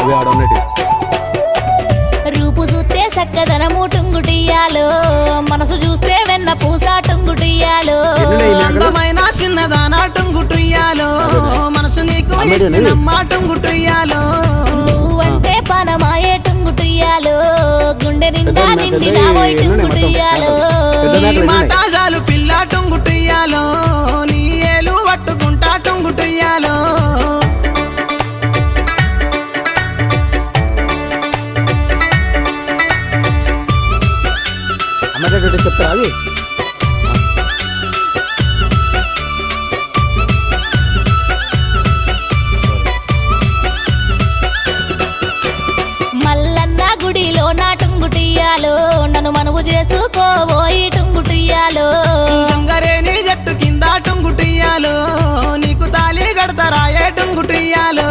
అవి ఆడన్నట్టు రూపు చూస్తే చక్కదనము టుంగుటియ్యాలో, మనసు చూస్తే వెన్న పూస టుంగుటియ్యాలో. అందమైన చిన్నదానా టుంగుటియ్యాలో, మనసు నీకు ఇష్టనమ్మా టుంగుటియ్యాలో. నువ్వంటే పనమాయే టుంగుటియ్యాలో, గుండె నిండా నిండినా పోయి టుంగుటియ్యాలో. మాటాజాలు పిల్ల టుంగుటియ్యాలో, నీ ఏలు పట్టుకుంటా టుంగుటియ్యాలో. అమ్మేటట్టు చెప్తారా అది మల్లన్న గుడిలో నా టుంగుటియ్యాలో, నన్ను మనవు చేసుకోబోయి టుంగుటియ్యాలో. గంగరేని జట్టు కింద టుంగుటియ్యాలో, నీకు తాళి కడతారాయే టుంగుటియ్యాలో.